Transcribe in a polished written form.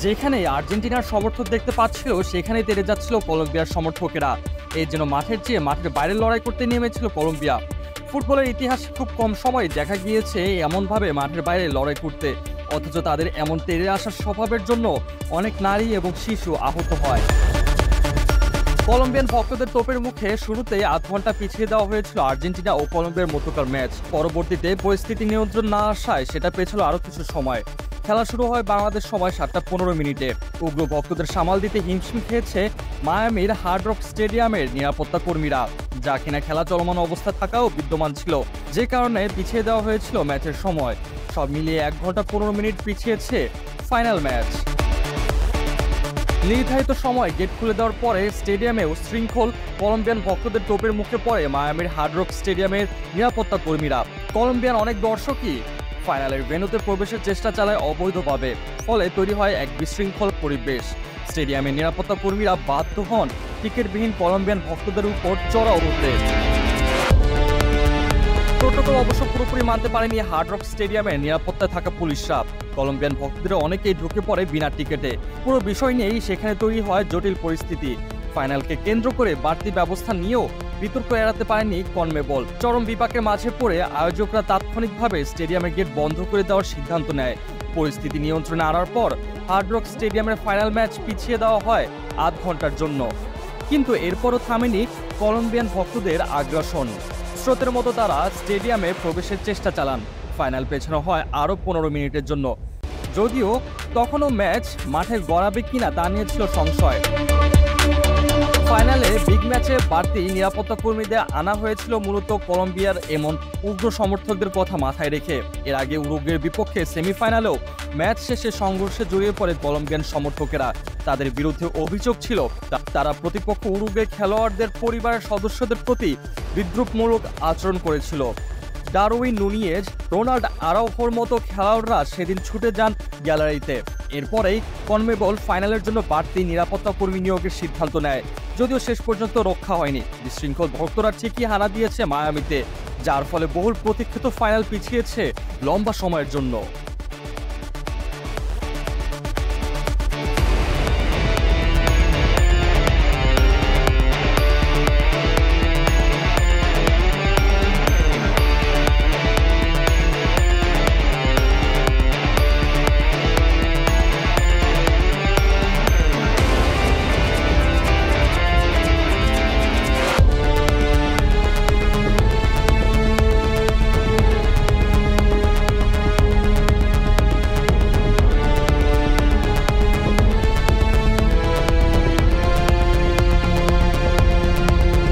যেখানে আর্জেন্টিনার সমর্থক দেখতে পাচ্ছিল সেখানেই তেড়ে যাচ্ছিল কলম্বিয়ার সমর্থকেরা। এই জন্য মাঠের চেয়ে মাঠের বাইরে লড়াই করতে নেমেছিল কলম্বিয়া। ফুটবলের ইতিহাসে খুব কম সময় দেখা গিয়েছে এমনভাবে মাঠের বাইরে লড়াই করতে, অথচ তাদের এমন তেড়ে আসার স্বভাবের জন্য অনেক নারী এবং শিশু আহত হয়। কলম্বিয়ান ভক্তদের তোপের মুখে শুরুতেই আধ ঘন্টা পিছিয়ে দেওয়া হয়েছিল আর্জেন্টিনা ও কলম্বিয়ার মধ্যকার ম্যাচ। পরবর্তীতে পরিস্থিতি নিয়ন্ত্রণ না আসায় সেটা পেছল আরও কিছু সময়। খেলা শুরু হয় বাংলাদেশ সময় 7:15। উগ্র ভক্তদের সামাল দিতে হিমশিম খেয়েছে মায়ামির হার্ড রক স্টেডিয়ামের নিরাপত্তা কর্মীরা, যা কিনা খেলা চলমান অবস্থা থাকাও বিদ্যমান ছিল, যে কারণে পিছিয়ে দেওয়া হয়েছিল ম্যাচের সময়। সব মিলিয়ে 1 ঘন্টা 15 মিনিট পিছিয়েছে ফাইনাল ম্যাচ। নির্ধারিত সময় গেট খুলে দেওয়ার পরে স্টেডিয়ামে উচ্ছৃঙ্খল কলম্বিয়ান ভক্তদের তোপের মুখে পড়ে মায়ামির হার্ড রক স্টেডিয়ামের নিরাপত্তা কর্মীরা। কলম্বিয়ান অনেক দর্শকই ফাইনালের ভেন্যুতে প্রবেশের চেষ্টা চালায় অবৈধভাবে, ফলে তৈরি হয় এক বিশৃঙ্খল পরিবেশ। স্টেডিয়ামের নিরাপত্তা কর্মীরা বাধ্য হন টিকিটবিহীন কলম্বিয়ান ভক্তদের উপর চড়াও হতে। প্রোটোকল অবশ্য পুরোপুরি মানতে পারেনি হার্ড রক স্টেডিয়ামের নিরাপত্তায় থাকা পুলিশরা। কলম্বিয়ান ভক্তদের অনেকেই ঢুকে পড়ে বিনা টিকিটে। পুরো বিষয় নিয়েই সেখানে তৈরি হয় জটিল পরিস্থিতি। ফাইনালকে কেন্দ্র করে বাড়তি ব্যবস্থা নিয়েও বিতর্ক এড়াতে পারেনি কনমেবল। চরম বিপাকের মাঝে পড়ে আয়োজকরা তাৎক্ষণিকভাবে স্টেডিয়ামের গেট বন্ধ করে দেওয়ার সিদ্ধান্ত নেয়। পরিস্থিতি নিয়ন্ত্রণে আনার পর হার্ড রক স্টেডিয়ামের ফাইনাল ম্যাচ পিছিয়ে দেওয়া হয় আধ ঘন্টার জন্য। কিন্তু এরপরও থামেনি কলম্বিয়ান ভক্তদের আগ্রাসন। স্রোতের মতো তারা স্টেডিয়ামে প্রবেশের চেষ্টা চালান। ফাইনাল পেছানো হয় আরও 15 মিনিটের জন্য, যদিও তখনও ম্যাচ মাঠে গড়াবে কিনা তা নিয়ে ছিল সংশয়। ফাইনালে বিগ ম্যাচে বাড়তি নিরাপত্তা কর্মীদের আনা হয়েছিল মূলত কলম্বিয়ার এমন উগ্র সমর্থকদের কথা মাথায় রেখে। এর আগে উরুগুয়ের বিপক্ষে সেমিফাইনালেও ম্যাচ শেষে সংঘর্ষে জড়িয়ে পড়ে কলম্বিয়ান সমর্থকেরা। তাদের বিরুদ্ধে অভিযোগ ছিল তারা প্রতিপক্ষ উরুগুয়ে খেলোয়াড়দের পরিবারের সদস্যদের প্রতি বিদ্রুপমূলক আচরণ করেছিল। ডারউইন নুনিয়েজ, রোনাল্ড আরাউখোর মতো খেলোয়াড়রা সেদিন ছুটে যান গ্যালারিতে। এরপরেই কনমেবল ফাইনালের জন্য বাড়তি নিরাপত্তা কর্মী নিয়োগের সিদ্ধান্ত নেয়, যদিও শেষ পর্যন্ত রক্ষা হয়নি। বিশৃঙ্খল ভক্তরা ঠিকই হানা দিয়েছে মায়ামিতে, যার ফলে বহুল প্রতীক্ষিত ফাইনাল পিছিয়েছে লম্বা সময়ের জন্য।